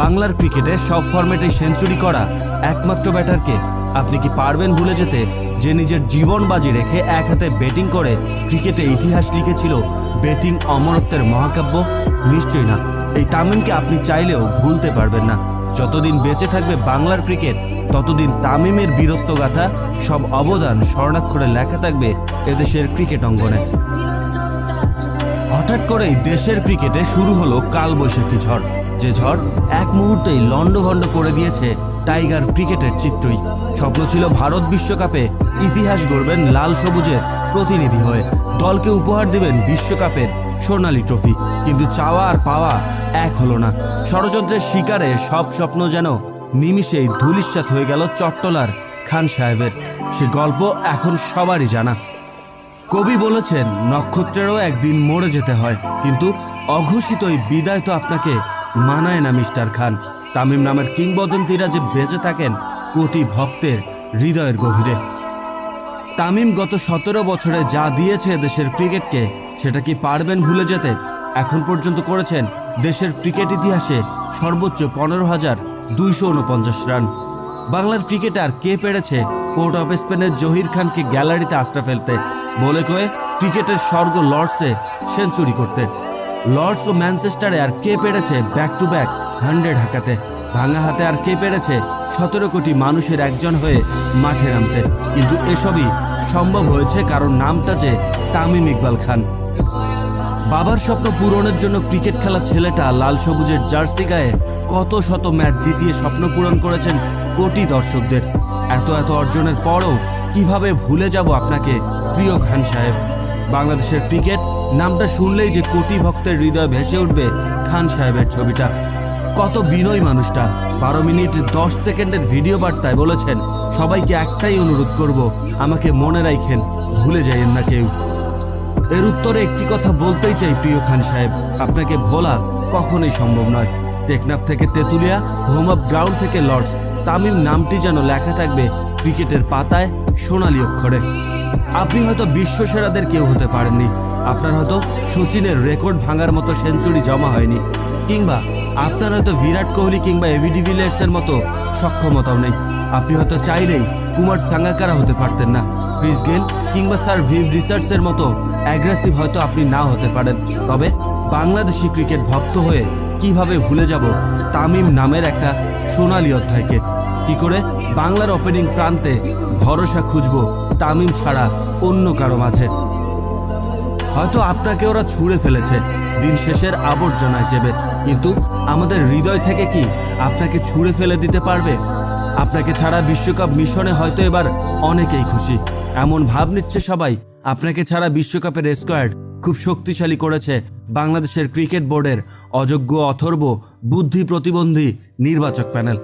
বাংলার ক্রিকেটে সব ফরম্যাটে সেঞ্চুরি করা একমাত্র ব্যাটারকে আপনি কি পারবেন ভুলে যেতে, যে নিজের জীবন বাজি রেখে এক হাতে ব্যাটিং করে ক্রিকেটে ইতিহাস লিখেছিল ব্যাটিং অমরত্বের মহাকাব্য? নিশ্চয়ই না। এই তামিমকে আপনি চাইলেও ভুলতে পারবেন না। যতদিন বেঁচে থাকবে বাংলার ক্রিকেট, ততদিন তামিমের বীরত্বগাথা, সব অবদান স্বর্ণাক্ষরে লেখা থাকবে এদেশের ক্রিকেট অঙ্গনে। হঠাৎ করেই দেশের ক্রিকেটে শুরু হলো কালবৈশাখী ঝড়, যে ঝড় এক মুহূর্তেই লন্ডভন্ড করে দিয়েছে টাইগার ক্রিকেটের চিত্রই। স্বপ্ন ছিল ভারত বিশ্বকাপে ইতিহাস গড়বেন লাল সবুজের প্রতিনিধি হয়ে, দলকে উপহার দিবেন বিশ্বকাপের সোনালী ট্রফি। কিন্তু চাওয়া আর পাওয়া এক হলো না। ষড়যন্ত্রের শিকারে সব স্বপ্ন যেন নিমিষেই ধূলিসাৎ হয়ে গেল চট্টলার খান সাহেবের। সে গল্প এখন সবারই জানা। কবি বলেছেন, নক্ষত্রেরও একদিন মরে যেতে হয়, কিন্তু অঘোষিতই বিদায় তো আপনাকে মানায় না মিস্টার খান। তামিম নামের কিংবদন্তিরা যে বেঁচে থাকেন কোটি ভক্তের হৃদয়ের গভীরে। তামিম গত 17 বছরে যা দিয়েছে দেশের ক্রিকেটকে, সেটা কি পারবেন ভুলে যেতে? এখন পর্যন্ত করেছেন দেশের ক্রিকেট ইতিহাসে সর্বোচ্চ 15,249 রান। বাংলার ক্রিকেটার কে পেরেছে পোর্ট অফ স্পেনের জহির খানকে গ্যালারিতে আশ্রা ফেলতে, বলে কয়ে ক্রিকেটের স্বর্গ লর্ডসে সেঞ্চুরি করতে? লর্ডস ও ম্যানচেস্টারে আর কে পেরেছে ব্যাক টু ব্যাক 100 হাঁকাতে? ভাঙা হাতে আর কে পেরেছে 17 কোটি মানুষের একজন হয়ে মাঠে নামতে? কিন্তু এসবই সম্ভব হয়েছে কারণ নামটা যে তামিম ইকবাল খান। বাবার স্বপ্ন পূরণের জন্য ক্রিকেট খেলা ছেলেটা লাল সবুজের জার্সি গায়ে কত শত ম্যাচ জিতিয়ে স্বপ্ন পূরণ করেছেন কোটি দর্শকদের। এত এত অর্জনের পরও কিভাবে ভুলে যাব আপনাকে প্রিয় খান সাহেব? বাংলাদেশের ক্রিকেট নামটা শুনলেই যে কোটি ভক্তের হৃদয় ভেসে উঠবে খান সাহেবের ছবিটা। কত বিনয়ী মানুষটা। 12 মিনিট 10 সেকেন্ডের ভিডিও বার্তায় বলেছেন, সবাইকে একটাই অনুরোধ করব, আমাকে মনে রাখেন, ভুলে যাইয়েন না কেউ। এর উত্তরে একটি কথা বলতেই চাই প্রিয় খান সাহেব, আপনাকে ভোলা কখনোই সম্ভব নয়। টেকনাফ থেকে তেঁতুলিয়া, হোম অফ গ্রাউন্ড থেকে লর্ডস, তামিম নামটি যেন লেখা থাকবে ক্রিকেটের পাতায় সোনালী অক্ষরে। আপনি হয়তো বিশ্বসেরাদের কেউ হতে পারেননি, আপনার হয়তো সচিনের রেকর্ড ভাঙার মতো সেঞ্চুরি জমা হয়নি, কিংবা আপনার হয়তো বিরাট কোহলি কিংবা এভি ডিভিলিয়ার্সের মতো সক্ষমতাও নেই। আপনি হয়তো চাইলেই কুমার সাঙ্গাকারা হতে পারতেন না, ক্রিস গেল কিংবা স্যার ভিভ রিচার্ডসের মতো অ্যাগ্রেসিভ হয়তো আপনি নাও হতে পারেন। তবে বাংলাদেশি ক্রিকেট ভক্ত হয়ে কিভাবে ভুলে যাব তামিম নামের একটা সোনালী অধ্যায়কে? কি করে বাংলার ওপেনিং প্রান্তে ভরসা খুঁজব তামিম ছাড়া অন্য কারো মাঝে? হয়তো আপনাকে ওরা ছুঁড়ে ফেলেছে দিন শেষের আবর্জনা হিসেবে, কিন্তু আমাদের হৃদয় থেকে কি আপনাকে ছুঁড়ে ফেলে দিতে পারবে? আপনাকে ছাড়া বিশ্বকাপ মিশনে হয়তো এবার অনেকেই খুশি, এমন ভাব নিচ্ছে সবাই। আপনাকে ছাড়া বিশ্বকাপের স্কোয়াড খুব শক্তিশালী করেছে বাংলাদেশের ক্রিকেট বোর্ডের অযোগ্য, অথর্ব, বুদ্ধি প্রতিবন্ধী নির্বাচক প্যানেল।